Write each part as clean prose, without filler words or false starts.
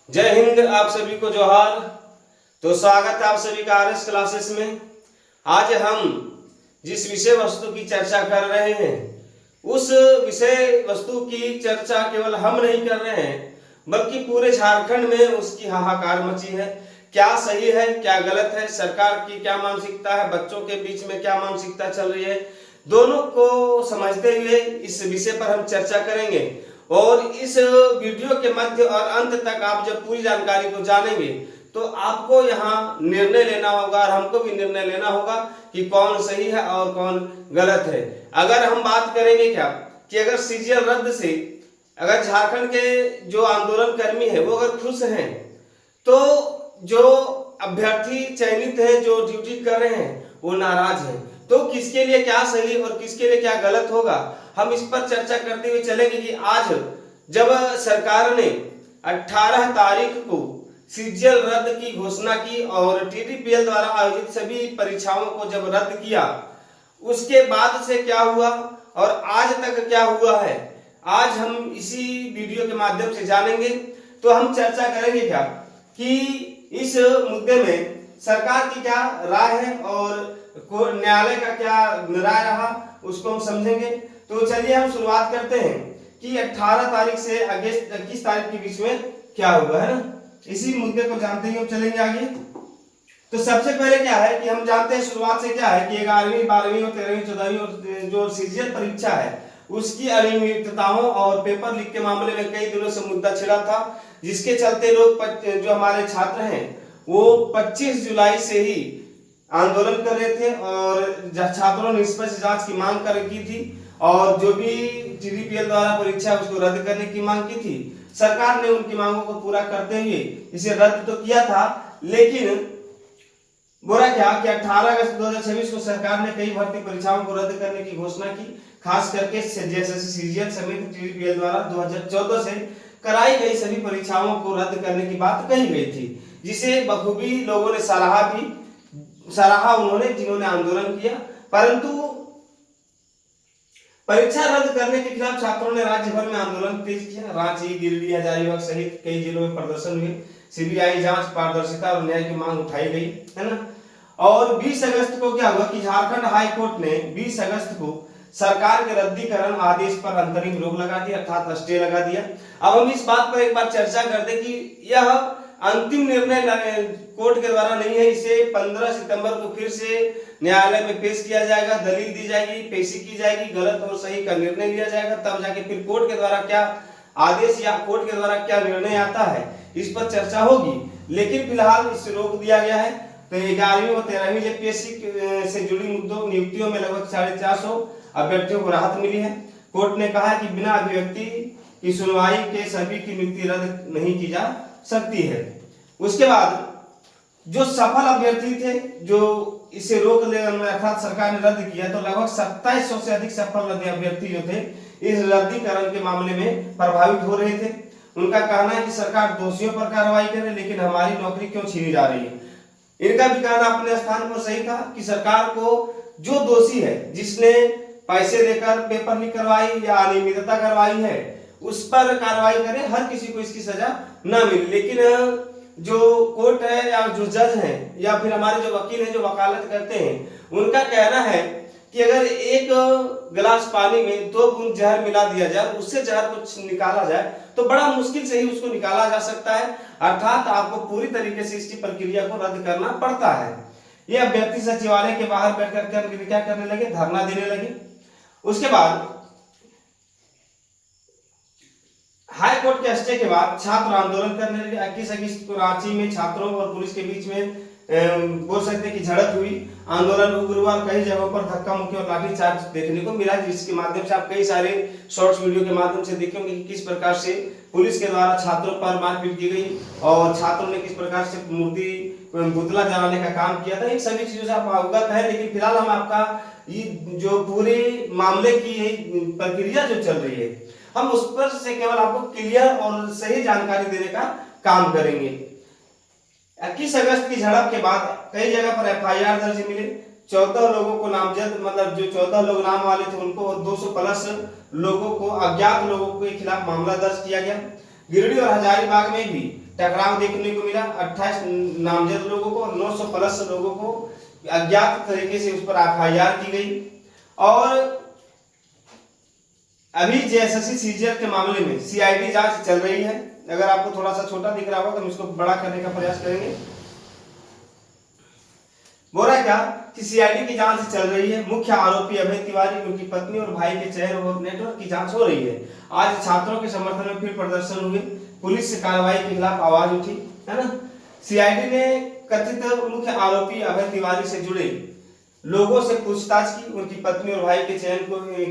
जय हिंद, आप सभी को जोहार। तो स्वागत है आप सभी का आरएस क्लासेस में। आज हम जिस विषय वस्तु की चर्चा कर रहे हैं उस विषय वस्तु की चर्चा केवल हम नहीं कर रहे हैं बल्कि पूरे झारखंड में उसकी हाहाकार मची है। क्या सही है, क्या गलत है, सरकार की क्या मानसिकता है, बच्चों के बीच में क्या मानसिकता चल रही है, दोनों को समझते हुए इस विषय पर हम चर्चा करेंगे। और इस वीडियो के मध्य और अंत तक आप जब पूरी जानकारी को जानेंगे तो आपको यहाँ निर्णय लेना होगा और हमको भी निर्णय लेना होगा कि कौन सही है और कौन गलत है। अगर हम बात करेंगे क्या कि अगर सीजीएल रद्द से अगर झारखंड के जो आंदोलन कर्मी है वो अगर खुश हैं तो जो अभ्यर्थी चयनित है जो ड्यूटी कर रहे हैं वो नाराज हैं, तो किसके लिए क्या सही और किसके लिए क्या गलत होगा हम इस पर चर्चा करते हुए चलेंगे। कि आज जब सरकार ने 18 तारीख को सीजीएल रद्द की घोषणा की और टीडीपीएल द्वारा आयोजित सभी परीक्षाओं को जब रद्द किया उसके बाद से क्या हुआ और आज तक क्या हुआ है, आज हम इसी वीडियो के माध्यम से जानेंगे। तो हम चर्चा करेंगे क्या कि इस मुद्दे में सरकार की क्या राय है और न्यायालय का क्या राय रहा उसको हम समझेंगे। तो चलिए हम शुरुआत करते हैं कि 18 तारीख से 21 तारीख के बीच में क्या होगा, है ना। इसी मुद्दे को जानते ही हम चलेंगे आगे। तो सबसे पहले क्या है कि हम जानते हैं शुरुआत से क्या है कि 11वीं 12वीं और 13वीं 14वीं और जो सीजीएल परीक्षा है उसकी अनियमितताओं और पेपर लीक के मामले में कई दिनों से मुद्दा छिड़ा था, जिसके चलते लोग जो हमारे छात्र हैं वो 25 जुलाई से ही आंदोलन कर रहे थे और छात्रों ने निष्पक्ष जांच की मांग की थी और जो भी टीडीपीएल द्वारा परीक्षा उसको रद्द करने की मांग की थी। सरकार ने उनकी मांगों को पूरा करते हुए इसे रद्द तो किया था, लेकिन बोला क्या कि 18 अगस्त 2026 को सरकार ने कई भर्ती परीक्षाओं को रद्द करने की घोषणा की, खास करके जैसे सीजीएल समेत टीडीपीएल द्वारा 2014 से कराई गई सभी परीक्षाओं को रद्द करने की बात कही गई थी, जिसे बखूबी लोगों ने सराहा उन्होंने जिन्होंने आंदोलन किया। परंतु परीक्षा रद्द करने के खिलाफ छात्रों ने राज्य भर में आंदोलन तेज किया। रांची, गिरिडीह, हजारीबाग सहित कई जिलों में प्रदर्शन हुए। सीबीआई जांच, पारदर्शिता और न्याय की मांग उठाई गई, है ना। और 20 अगस्त को क्या हुआ कि झारखंड हाई कोर्ट ने 20 अगस्त को सरकार के रद्दीकरण आदेश पर अंतरिम रोक लगा दिया, अर्थात स्टे लगा दिया। अब हम इस बात पर एक बार चर्चा करते कि यह अंतिम निर्णय कोर्ट के द्वारा नहीं है, इसे 15 सितंबर को फिर से न्यायालय में पेश किया जाएगा, दलील दी जाएगी, पेशी की जाएगी, गलत और सही का निर्णय लिया जाएगा, तब जाके फिर कोर्ट के द्वारा क्या आदेश या कोर्ट के द्वारा क्या निर्णय आता है इस पर चर्चा होगी। लेकिन फिलहाल इसे रोक दिया गया है। तो 11वीं और 13वीं जेपीएससी से जुड़ी मुद्दों नियुक्तियों में लगभग 450 अभ्यर्थियों को राहत मिली है। कोर्ट ने कहा कि बिना अभिव्यक्ति की सुनवाई के सभी की नियुक्ति रद्द नहीं की जा सकती है। उसके बाद जो सफल अभ्यर्थी थे जो इसे रोक ले अर्थात सरकार ने रद्द किया, तो लगभग 2700 से अधिक सफल अभ्यर्थी जो थे इस रद्दीकरण के मामले में प्रभावित हो रहे थे। उनका कहना है कि सरकार दोषियों पर कार्रवाई करे लेकिन हमारी नौकरी क्यों छीनी जा रही है। इनका भी कहना अपने स्थान पर सही था कि सरकार को जो दोषी है, जिसने पैसे देकर पेपर लीक करवाई या अनियमितता करवाई है, उस पर कार्रवाई करे, हर किसी को इसकी सजा न मिले। लेकिन जो कोर्ट है या जो जज हैं या फिर हमारे जो वकील हैं जो वकालत करते हैं, उनका कहना है कि अगर एक गिलास पानी में 2 बूंद जहर मिला दिया जाए, उससे जहर कुछ निकाला जाए तो बड़ा मुश्किल से ही उसको निकाला जा सकता है, अर्थात आपको पूरी तरीके से इसकी प्रक्रिया को रद्द करना पड़ता है। ये अभ्यर्थी सचिवालय के बाहर बैठकर क्या करने लगे, धरना देने लगे। उसके बाद हाई कोर्ट के स्टे के बाद छात्र आंदोलन करने लगे। 21 अगस्त को रांची में छात्रों और पुलिस के बीच में बोल सकते कि झड़प हुई। आंदोलन गुरुवार कई जगहों पर धक्का मुक्की और लाठीचार्ज देखने को मिला, जिसके माध्यम से आप कई सारे शॉर्ट्स वीडियो के माध्यम से देखेंगे कि किस प्रकार से पुलिस के द्वारा छात्रों पर मारपीट की गई और छात्रों ने किस प्रकार से मूर्ति पुतला जलाने का काम किया था। इन सभी चीजों से आप अवगत है, लेकिन फिलहाल हम आपका ये जो पूरे मामले की प्रक्रिया जो चल रही है हम उस पर से केवल आपको क्लियर और सही जानकारी देने का काम करेंगे। 21 अगस्त की झड़प के बाद कई जगह पर एफआईआर दर्ज मिले। 14 लोगों को नामजद, मतलब जो 14 लोग नाम वाले थे उनको 200 प्लस लोगों को, अज्ञात लोगों के खिलाफ मामला दर्ज किया गया। गिरिडीह और हजारीबाग में भी टकराव देखने को मिला। 28 नामजद लोगों को और 900 प्लस लोगों को अज्ञात तरीके से उस पर एफआईआर की गई। और अभी जेएसएससी सीजीएल के मामले में सीआईडी जांच चल रही है। अगर आपको थोड़ा सा छोटा दिख रहा होगा तो हम इसको बड़ा करने का प्रयास करेंगे। बोल रहा क्या कि सीआईडी की जांच चल रही है। मुख्य आरोपी अभय तिवारी, उनकी पत्नी और भाई के चेहरे और नेटवर्क की जांच हो रही है। आज छात्रों के समर्थन में फिर प्रदर्शन हुए, पुलिस से कार्रवाई के खिलाफ आवाज उठी, है ना। सीआईडी ने कथित मुख्य आरोपी अभय तिवारी से जुड़े लोगों से पूछताछ की। उनकी पत्नी और भाई के चयन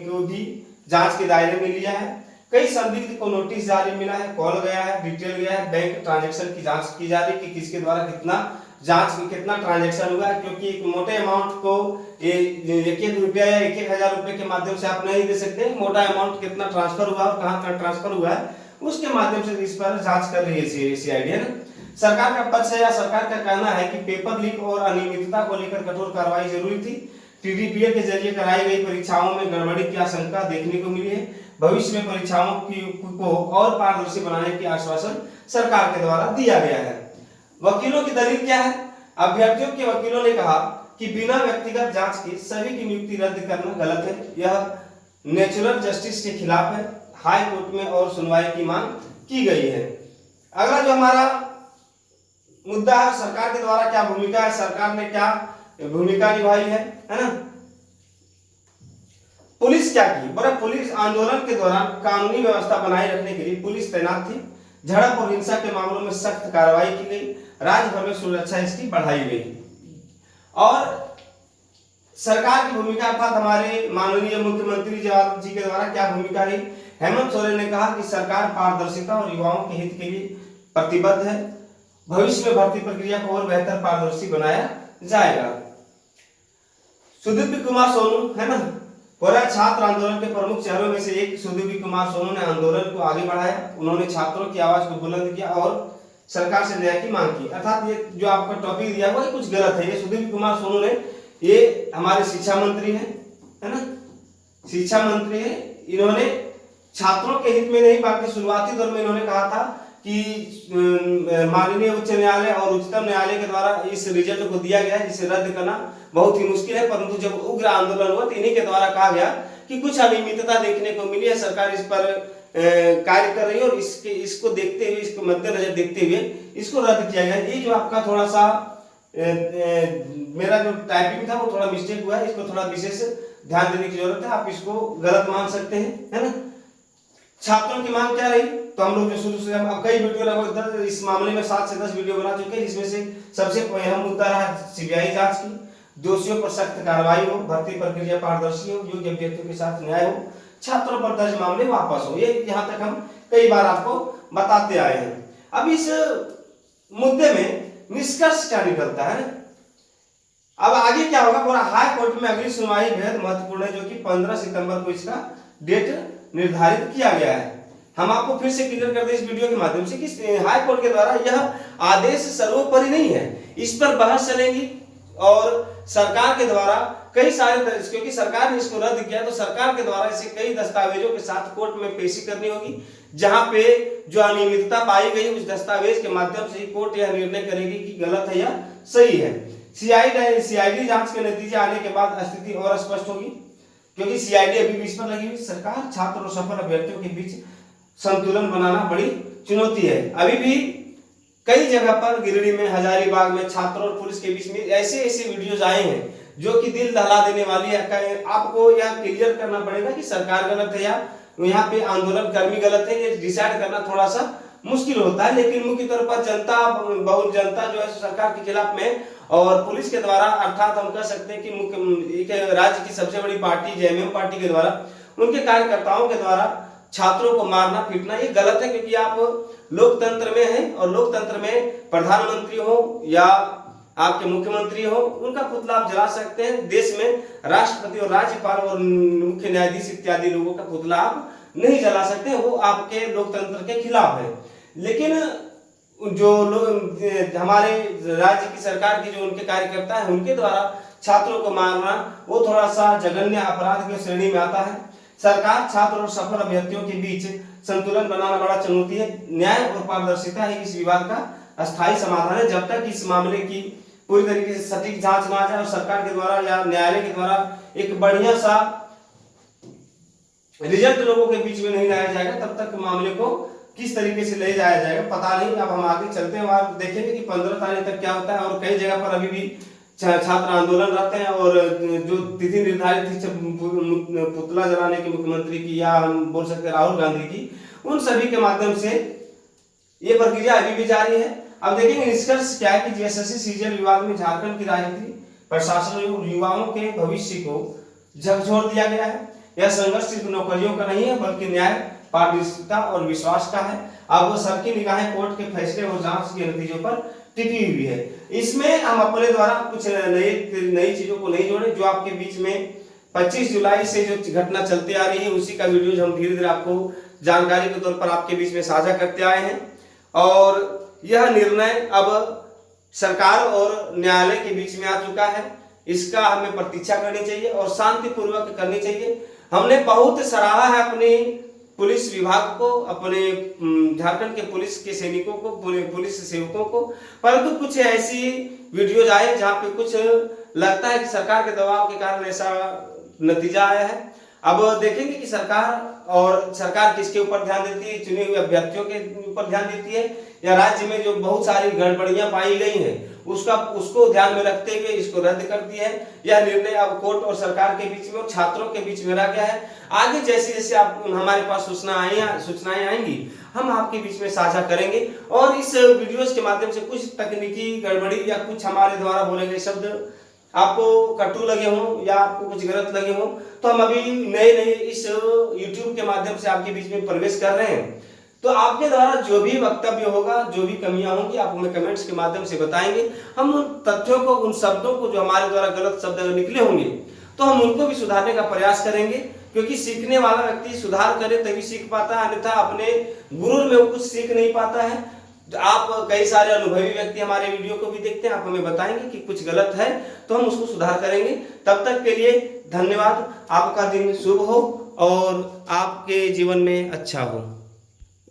को भी जांच के दायरे में लिया है। कई संदिग्ध को नोटिस जारी मिला है, कॉल गया है, डिटेल गया है। बैंक ट्रांजैक्शन की जांच की जा रही है कि किसके द्वारा कितना ट्रांजैक्शन हुआ है, क्योंकि एक मोटे अमाउंट को एक रुपया या 1,000 रुपए के माध्यम से आप नहीं दे सकते। मोटा अमाउंट कितना ट्रांसफर हुआ और कहां ट्रांसफर हुआ है उसके माध्यम से इस पर जांच कर रही है सीआईडी, है ना। सरकार का पक्ष है या सरकार का कहना है कि पेपर लीक और अनियमितता को लेकर कठोर कार्रवाई जरूरी थी। टीडीपीए के जरिए कराई गई परीक्षाओं में गड़बड़ी की आशंका देखने को मिली है। भविष्य में परीक्षाओं को और पारदर्शी बनाने की आश्वासन सरकार के द्वारा दिया गया है। वकीलों की दलील क्या है? अभ्यर्थियों के वकीलों ने कहा कि बिना व्यक्तिगत जांच के सभी की नियुक्ति रद्द करना गलत है, यह नेचुरल जस्टिस के खिलाफ है। हाई कोर्ट में और सुनवाई की मांग की गई है। अगला जो हमारा मुद्दा है, सरकार के द्वारा क्या भूमिका है, सरकार ने क्या भूमिका निभाई है ना। पुलिस क्या की? बड़ा पुलिस आंदोलन के दौरान कानूनी व्यवस्था बनाए रखने के लिए पुलिस तैनात थी। झड़प और हिंसा के मामलों में सख्त कार्रवाई की गई। राज्य भर में सुरक्षा इसकी बढ़ाई गई। और सरकार की भूमिका अर्थात हमारे माननीय मुख्यमंत्री जी के द्वारा क्या भूमिका है? हेमंत सोरेन ने कहा कि सरकार पारदर्शिता और युवाओं के हित के लिए प्रतिबद्ध है। भविष्य में भर्ती प्रक्रिया को और बेहतर पारदर्शी बनाया जाएगा। सुदीप कुमार सोनू, है ना, पूरा छात्र आंदोलन के प्रमुख चेहरों में से एक सुदीप कुमार सोनू ने आंदोलन को आगे बढ़ाया। उन्होंने छात्रों की आवाज को बुलंद किया और सरकार से न्याय की मांग की। अर्थात ये जो आपका टॉपिक दिया हुआ है कुछ गलत है। ये सुदीप कुमार सोनू ने, ये हमारे शिक्षा मंत्री है ना, शिक्षा मंत्री है। इन्होंने छात्रों के हित में नहीं बल्कि शुरुआती दौर में इन्होंने कहा था कि माननीय उच्च न्यायालय और उच्चतम न्यायालय के द्वारा इस रिजल्ट को दिया गया है जिसे रद्द करना बहुत ही मुश्किल है। परंतु जब उग्र आंदोलन हुआ तो इन्हीं के द्वारा कहा गया कि कुछ अनियमितता देखने को मिली है, सरकार इस पर कार्य कर रही है और इसको देखते हुए, इसको मद्देनजर देखते हुए इसको रद्द किया गया। ये जो आपका थोड़ा सा मेरा जो टाइपिंग था वो थोड़ा मिस्टेक हुआ है, इसको थोड़ा विशेष ध्यान देने की जरूरत है। आप इसको गलत मान सकते हैं, है ना। छात्रों की मांग क्या रही? तो हम लोग जो शुरू से हम कई वीडियो लगभग इस मामले में 7 से 10 वीडियो बना चुके हैं, जिसमें से सबसे अहम मुद्दा रहा सीबीआई जांच की। दोषियों पर सख्त कार्रवाई हो, भर्ती प्रक्रिया पारदर्शी हो, योग्य अभ्यर्थियों के साथ न्याय हो, छात्रों पर दर्ज मामले वापस हो। ये यहाँ तक हम कई बार आपको बताते आए हैं। अब इस मुद्दे में निष्कर्ष क्या निकलता है? अब आगे क्या होगा? पूरा हाई कोर्ट में अगली सुनवाई बेहद महत्वपूर्ण है, जो कि 15 सितंबर को इसका डेट निर्धारित किया गया है। हम आपको फिर से क्लियर कर दें इस वीडियो के माध्यम से कि हाई कोर्ट के द्वारा यह आदेश सर्वोपरि नहीं है। इस पर बहस चलेगी और सरकार के द्वारा कई सारे, क्योंकि सरकार ने इसको रद्द किया तो सरकार के द्वारा इसे कई दस्तावेजों के साथ कोर्ट में पेशी करनी होगी, जहां पे जो अनियमितता पाई गई उस दस्तावेज के माध्यम से कोर्ट यह निर्णय करेगी कि गलत है या सही है। सीआईडी जांच के नतीजे आने के बाद स्थिति और स्पष्ट होगी, क्योंकि सीआईडी अभी भी इस पर लगी हुई। सरकार, छात्र और सफल अभ्यर्थियों के बीच संतुलन बनाना बड़ी चुनौती है। अभी भी कई जगह पर गिरिडीह में, हजारीबाग में छात्रों और पुलिस के बीच में ऐसे वीडियोज आए हैं जो कि दिल दहला देने वाली है। आपको यह क्लियर करना पड़ेगा कि सरकार गलत है या यहाँ पे आंदोलन कर्मी गलत है। ये डिसाइड करना थोड़ा सा मुश्किल होता है, लेकिन मुख्य तौर पर जनता, बहुत जनता जो है सरकार के खिलाफ में और पुलिस के द्वारा, अर्थात हम कह सकते हैं कि राज्य की सबसे बड़ी पार्टी जेएमएम पार्टी के द्वारा, उनके कार्यकर्ताओं के द्वारा छात्रों को मारना पीटना ये गलत है। क्योंकि आप लोकतंत्र में हैं और लोकतंत्र में प्रधानमंत्री हो या आपके मुख्यमंत्री हो, उनका पुतला आप जला सकते हैं। देश में राष्ट्रपति और राज्यपाल और मुख्य न्यायाधीश इत्यादि लोगों का पुतला आप नहीं जला सकते, वो आपके लोकतंत्र के खिलाफ है। लेकिन जो लोग हमारे राज्य की सरकार की जो उनके कार्यकर्ता हैं, उनके द्वारा छात्रों को मारना वो थोड़ा सा जघन्य अपराध की श्रेणी में आता है। सरकार छात्र और सफल अभ्यर्थियों के बीच संतुलन बनाना बड़ा चुनौती है। न्याय और पारदर्शिता ही इस विवाद का अस्थायी समाधान है। जब तक इस मामले की पूरी तरीके से सटीक जांच ना जाए और सरकार के द्वारा या न्यायालय के द्वारा एक बढ़िया सा रिजल्ट लोगों के बीच में नहीं लाया जाएगा, तब तक मामले को किस तरीके से ले जाया जाएगा पता नहीं। अब हम आगे चलते हैं और देखेंगे कि 15 तारीख तक क्या होता है। और कई जगह पर अभी भी छात्र आंदोलन रहते हैं और जो तिथि निर्धारित थी पुतला जलाने की मुख्यमंत्री की, या हम बोल सकते हैं राहुल गांधी की, उन सभी के माध्यम से ये प्रक्रिया अभी भी जारी है। अब देखेंगे निष्कर्ष क्या है कि जीएसएससी सीजीएल विवाद में झारखंड की राजनीति, प्रशासन और युवाओं के भविष्य को झकझोर दिया गया है। यह संघर्ष सिर्फ नौकरियों का नहीं है बल्कि न्याय, पारदर्शिता और विश्वास का है। अब सबकी निगाहें कोर्ट के फैसले और जांच के नतीजों पर टिकी हुई है। इसमें हम अपने द्वारा कुछ नई चीजों को नहीं जोड़े। जो आपके बीच में 25 जुलाई से जो घटना चलती आ रही है उसी का वीडियो हम धीरे धीरे आपको जानकारी के तौर पर आपके बीच में साझा करते आए हैं। और यह निर्णय अब सरकार और न्यायालय के बीच में आ चुका है। इसका हमें प्रतीक्षा करनी चाहिए और शांतिपूर्वक करनी चाहिए। हमने बहुत सराहा है अपने पुलिस विभाग को, अपने झारखंड के पुलिस के सैनिकों को, पुलिस सेवकों को, परंतु कुछ ऐसी वीडियोज आए जहां पे कुछ लगता है कि सरकार के दबाव के कारण ऐसा नतीजा आया है। अब देखेंगे कि सरकार किसके ऊपर ध्यान देती है, चुने हुए अभ्यर्थियों के ऊपर ध्यान देती है, या राज्य में जो बहुत सारी गड़बड़ियां पाई गई हैं उसको ध्यान में रखते हुए इसको रद्द कर दिया है। यह निर्णय अब कोर्ट और सरकार के बीच में और छात्रों के बीच में रह गया है। आगे जैसे जैसे आप हमारे पास सूचनाएं आएंगी हम आपके बीच में साझा करेंगे। और इस वीडियोस के माध्यम से कुछ तकनीकी गड़बड़ी या कुछ हमारे द्वारा बोले गए शब्द आपको कटु लगे हों या आपको कुछ गलत लगे हों, तो हम अभी नए इस YouTube के माध्यम से आपके बीच में प्रवेश कर रहे हैं। तो आपके द्वारा जो भी वक्तव्य होगा, जो भी कमियां होंगी, आप हमें कमेंट्स के माध्यम से बताएंगे। हम उन तथ्यों को, उन शब्दों को जो हमारे द्वारा गलत शब्द निकले होंगे तो हम उनको भी सुधारने का प्रयास करेंगे, क्योंकि सीखने वाला व्यक्ति सुधार करे तभी सीख पाता है, अन्यथा अपने गुरूर में वो कुछ सीख नहीं पाता है। आप कई सारे अनुभवी व्यक्ति हमारे वीडियो को भी देखते हैं, आप हमें बताएंगे कि कुछ गलत है तो हम उसको सुधार करेंगे। तब तक के लिए धन्यवाद। आपका दिन शुभ हो और आपके जीवन में अच्छा हो।